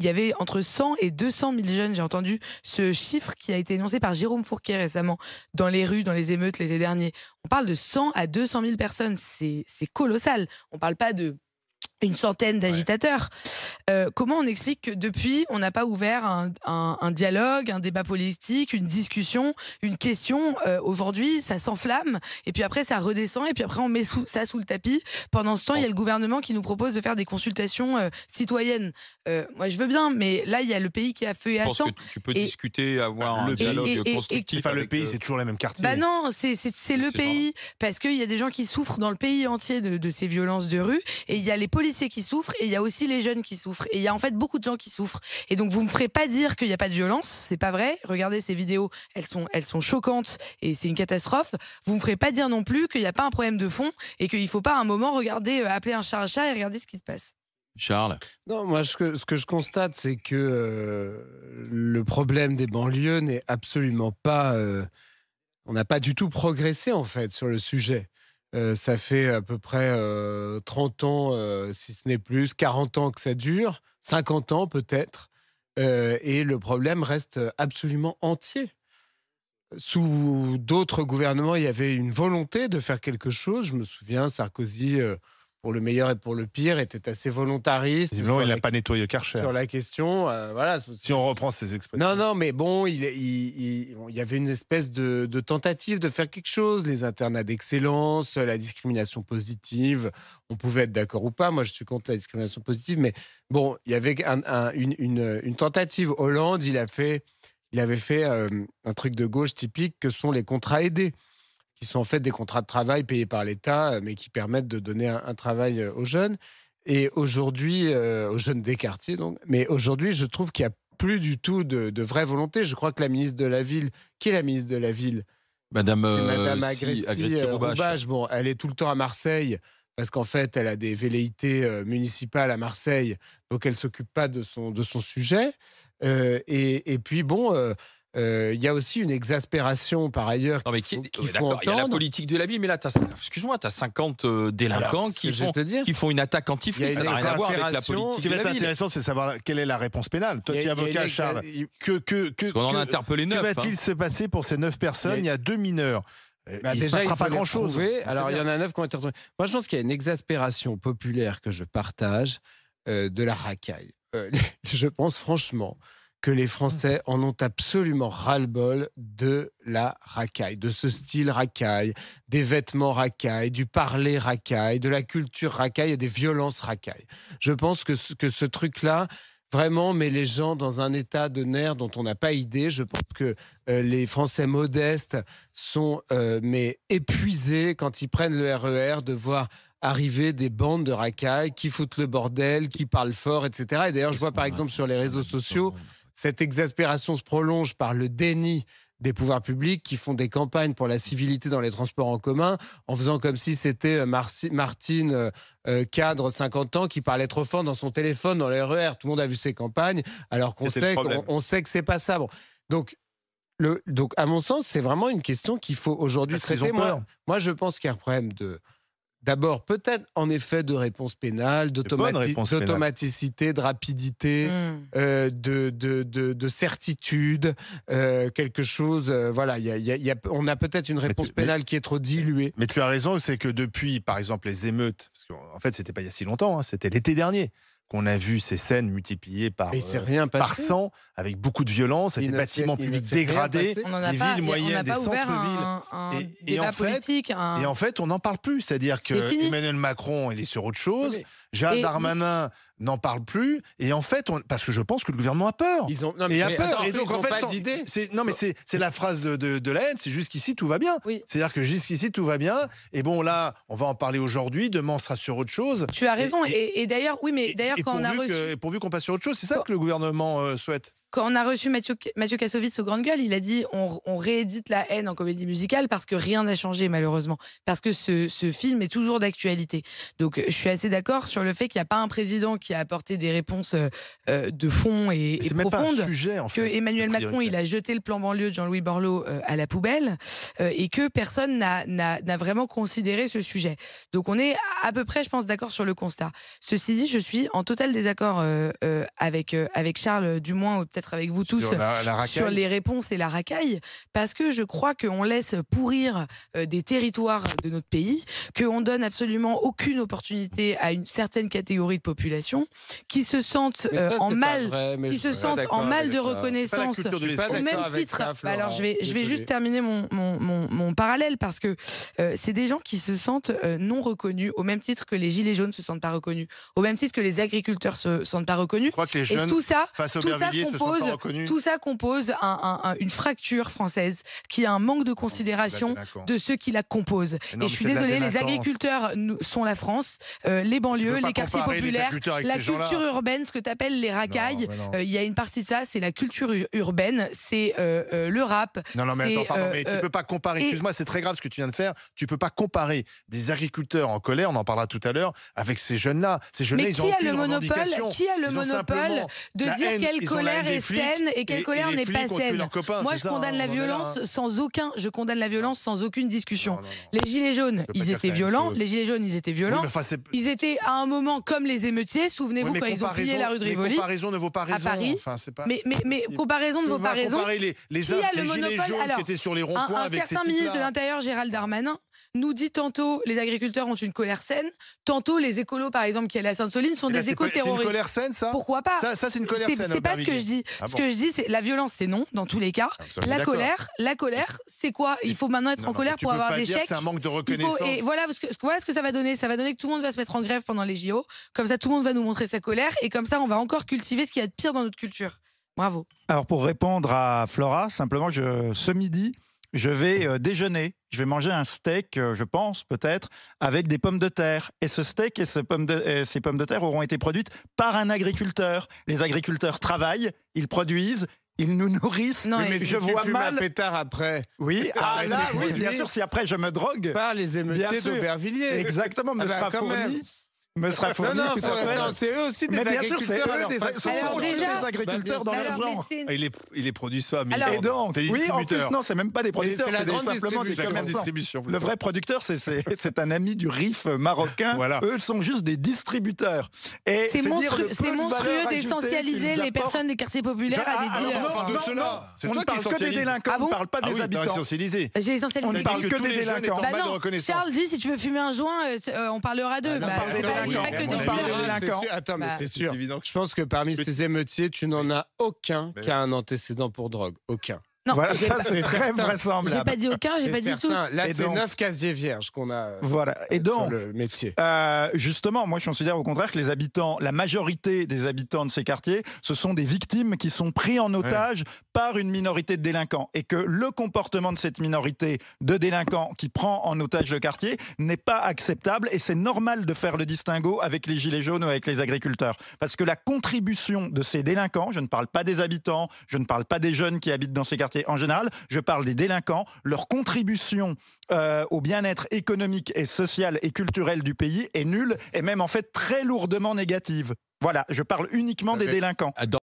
il y avait entre 100 et 200 000 jeunes. J'ai entendu ce chiffre qui a été énoncé par Jérôme Fourquet récemment dans les rues, dans les émeutes l'été dernier. On parle de 100 à 200 000 personnes. C'est colossal. On ne parle pas de une centaine Ouais. d'agitateurs. Comment on explique que depuis, on n'a pas ouvert un dialogue, un débat politique, une discussion, une question. Aujourd'hui, ça s'enflamme, et puis après, ça redescend, et puis après, on met ça sous le tapis. Pendant ce temps, il y a le gouvernement qui nous propose de faire des consultations citoyennes. Moi, je veux bien, mais là, il y a le pays qui est à feu et Je à pense que sang. tu peux Et, discuter, avoir un Le pays, dialogue et constructif enfin, le avec, pays, c'est toujours les mêmes quartiers. bah non, c'est le ces gens-là. pays, parce qu'il y a des gens qui souffrent dans le pays entier de ces violences de rue, et il y a les policiers qui souffrent, et il y a aussi les jeunes qui souffrent, et il y a en fait beaucoup de gens qui souffrent. Et donc vous me ferez pas dire qu'il n'y a pas de violence, c'est pas vrai. Regardez ces vidéos, elles sont choquantes, et c'est une catastrophe. Vous me ferez pas dire non plus qu'il n'y a pas un problème de fond, et qu'il faut pas à un moment regarder, appeler un chat et regarder ce qui se passe. Charles, Non, moi, ce que je constate, c'est que le problème des banlieues n'est absolument pas. On n'a pas du tout progressé, en fait, sur le sujet. Ça fait à peu près 30 ans, si ce n'est plus, 40 ans que ça dure, 50 ans peut-être, et le problème reste absolument entier. Sous d'autres gouvernements, il y avait une volonté de faire quelque chose. Je me souviens, Sarkozy, pour le meilleur et pour le pire, était assez volontariste Visiblement, sur il n'a la, pas nettoyé Karcher. sur la question. Voilà. Si on reprend ses expressions. Non, non, mais bon, il y avait une espèce de tentative de faire quelque chose. Les internats d'excellence, la discrimination positive. On pouvait être d'accord ou pas. Moi, je suis contre la discrimination positive. Mais bon, il y avait une tentative. Hollande, il avait fait un truc de gauche typique que sont les contrats aidés, qui sont en fait des contrats de travail payés par l'État, mais qui permettent de donner un travail aux jeunes. Et aujourd'hui, aux jeunes des quartiers, donc. Mais aujourd'hui, je trouve qu'il n'y a plus du tout de vraie volonté. Je crois que la ministre de la Ville, qui est la ministre de la Ville? Madame, C'est Madame Agresti-Roubache. Roubache. Bon, elle est tout le temps à Marseille parce qu'en fait, elle a des velléités municipales à Marseille, donc elle s'occupe pas de son sujet. Et puis bon, il y a aussi une exaspération par ailleurs Non, mais qu'il ouais, faut d'accord, il y a la entendre. politique de la ville, mais là, excuse-moi, tu as 50 Alors, délinquants c'est ce que je vais te dire. qui font une attaque Il y anti-flic. a Ça une n'a rien à voir avec la exaspération. politique Ce qui de va être la ville. intéressant, c'est de savoir quelle est la réponse pénale. Toi, Il tu y es a- il y a avocat, une Charles. Parce qu'on en a interpellé 9. Que va-t-il se passer pour ces 9 personnes? Il y a 2 mineurs. Bah Il ne se déjà, passera il pas faut les grand-chose. retrouver. On sait Alors, il y bien. en a 9 qui ont été retrouvés. Moi, je pense qu'il y a une exaspération populaire que je partage de la racaille. Je pense franchement que les Français en ont absolument ras-le-bol de la racaille, de ce style racaille, des vêtements racaille, du parler racaille, de la culture racaille et des violences racaille. Je pense que ce truc-là vraiment met les gens dans un état de nerfs dont on n'a pas idée. Je pense que les Français modestes sont mais épuisés quand ils prennent le RER de voir arriver des bandes de racailles qui foutent le bordel, qui parlent fort, etc. Et d'ailleurs, je vois par exemple sur les réseaux sociaux, cette exaspération se prolonge par le déni des pouvoirs publics qui font des campagnes pour la civilité dans les transports en commun en faisant comme si c'était Martine, cadre 50 ans, qui parlait trop fort dans son téléphone dans les RER. Tout le monde a vu ces campagnes alors qu'on C'était le sait, problème. on sait que c'est pas ça. Bon. Donc, à mon sens, c'est vraiment une question qu'il faut aujourd'hui Parce qu'ils traiter. ont peur. Moi, je pense qu'il y a un problème d'abord, peut-être en effet de réponse pénale, bonnes réponses pénales. d'automaticité, de rapidité, de certitude, quelque chose. Voilà, on a peut-être une réponse pénale qui est trop diluée. Mais tu as raison, c'est que depuis, par exemple, les émeutes, parce qu'en fait, c'était pas il y a si longtemps, hein, c'était l'été dernier qu'on a vu ces scènes multipliées par, Et il s'est rien passé. par 100, avec beaucoup de violence, Il des ne bâtiments s'est- il ne publics s'est rien dégradés, passé. On n'en a des pas, villes on moyennes, n'a des pas ouvert centres-villes. un Et débat en fait- politique. Et en fait, on n'en parle plus. C'est-à-dire C'est que fini. Emmanuel Macron, il est sur autre chose. Oui, Gérald Et Darmanin n'en parle plus. Et en fait, parce que je pense que le gouvernement a peur. Non, Et a mais peur. attends, Et donc, ils en ont fait, pas d'idée. c'est la phrase de la haine. C'est jusqu'ici, tout va bien. Oui. C'est-à-dire que jusqu'ici, tout va bien. Et bon, là, on va en parler aujourd'hui. Demain, on sera sur autre chose. tu as raison. Et d'ailleurs, oui, mais d'ailleurs, Et quand on a pourvu reçu. pourvu qu'on passe sur autre chose, c'est ça Quand- que le gouvernement souhaite. Quand on a reçu Mathieu Kassovitz au Grande Gueule, il a dit on réédite la haine en comédie musicale parce que rien n'a changé malheureusement, parce que ce film est toujours d'actualité. Donc je suis assez d'accord sur le fait qu'il n'y a pas un président qui a apporté des réponses de fond et C'est même pas profondes. un sujet, en Que fait. Emmanuel de Macron, priorité. il a jeté le plan banlieue de Jean-Louis Borloo à la poubelle et que personne n'a vraiment considéré ce sujet. Donc on est à peu près, je pense, d'accord sur le constat. Ceci dit, je suis en total désaccord avec Charles, du moins, ou peut-être avec vous tous, sur les réponses et la racaille, parce que je crois qu'on laisse pourrir des territoires de notre pays, qu'on donne absolument aucune opportunité à une certaine catégorie de population qui se sentent en mal de reconnaissance au même titre. Alors je vais juste terminer mon parallèle, parce que c'est des gens qui se sentent non reconnus, au même titre que les gilets jaunes se sentent pas reconnus, au même titre que les agriculteurs se sentent pas reconnus. Je crois que les jeunes, et tout ça compose une fracture française qui a un manque de considération de ceux qui la composent. Et je suis désolée, les agriculteurs sont la France, les banlieues, les quartiers populaires, la culture urbaine, ce que tu appelles les racailles. Il y a une partie de ça, c'est la culture urbaine, c'est le rap. Non, mais attends, pardon, mais tu peux pas comparer. Excuse-moi, c'est très grave ce que tu viens de faire. Tu peux pas comparer des agriculteurs en colère, on en parlera tout à l'heure, avec ces jeunes-là. Ces jeunes-là, ils ont aucune revendication. Qui a le monopole de dire quelle colère est saine et quelle colère n'est pas saine? Moi, je condamne la violence sans aucune discussion. Les gilets jaunes, ils étaient violents. Les gilets jaunes, ils étaient violents. Ils étaient à un moment comme les émeutiers. Souvenez-vous quand ils ont pillé la rue de Rivoli. Comparaison ne vaut pas raison. À Paris. Mais comparaison ne vaut pas raison. Qui a le monopole? Alors, qui étaient sur les ronds-points avec certain ministre de l'Intérieur, Gérald Darmanin, nous dit tantôt les agriculteurs ont une colère saine, tantôt les écolos, par exemple, qui allaient à Sainte-Soline, sont des éco-terroristes. C'est une colère saine, ça? Pourquoi pas? Ça, c'est une colère saine. C'est pas ce que je dis. Ce que je dis, c'est la violence, c'est non, dans tous les cas. La colère, c'est quoi? Il faut maintenant être en colère pour avoir des chèques. C'est un manque de reconnaissance. Et voilà ce que ça va donner. Ça va donner que tout le monde va se mettre en grève pendant les JO. Comme ça, tout le monde va nous montrer sa colère. Et comme ça, on va encore cultiver ce qu'il y a de pire dans notre culture. Bravo. Alors, pour répondre à Flora, simplement, ce midi, je vais déjeuner. Je vais manger un steak, je pense, peut-être, avec des pommes de terre. Et ce steak et ces pommes de terre auront été produites par un agriculteur. Les agriculteurs travaillent, ils produisent, ils nous nourrissent. Non, mais je vois mal. Un pétard après. Oui, oui, bien sûr, si après je me drogue. Par les émeutiers d'Aubervilliers. Exactement, me sera fourni. Me sera fourni. Non, c'est eux aussi des agriculteurs. Mais bien sûr, c'est eux, ce sont des agriculteurs dans leur genre. Ils les produisent pas, mais et donc, oui, en plus, non, c'est même pas des producteurs, c'est simplement des commerçants. Le vrai producteur, c'est un ami du RIF marocain. Voilà. Eux sont juste des distributeurs. C'est monstrueux d'essentialiser les personnes des quartiers populaires à des dealers. On ne parle que des délinquants, on ne parle pas des habitants. J'ai essentialisé. On ne parle que des délinquants. Charles dit, si tu veux fumer un joint, on parlera d'eux. Attends, mais c'est sûr. Je pense que parmi ces émeutiers, tu n'en as aucun qui a un antécédent pour drogue. Aucun. Non, voilà, ça c'est très vraisemblable. J'ai pas dit aucun, j'ai pas dit tous. Là, c'est 9 casiers vierges qu'on a sur le métier. Justement, moi je considère au contraire que les habitants, la majorité des habitants de ces quartiers, ce sont des victimes qui sont pris en otage par une minorité de délinquants. Et que le comportement de cette minorité de délinquants qui prend en otage le quartier n'est pas acceptable. Et c'est normal de faire le distinguo avec les gilets jaunes ou avec les agriculteurs. Parce que la contribution de ces délinquants, je ne parle pas des habitants, je ne parle pas des jeunes qui habitent dans ces quartiers, en général, je parle des délinquants, leur contribution au bien-être économique et social et culturel du pays est nulle et même en fait très lourdement négative. Voilà, je parle uniquement des délinquants.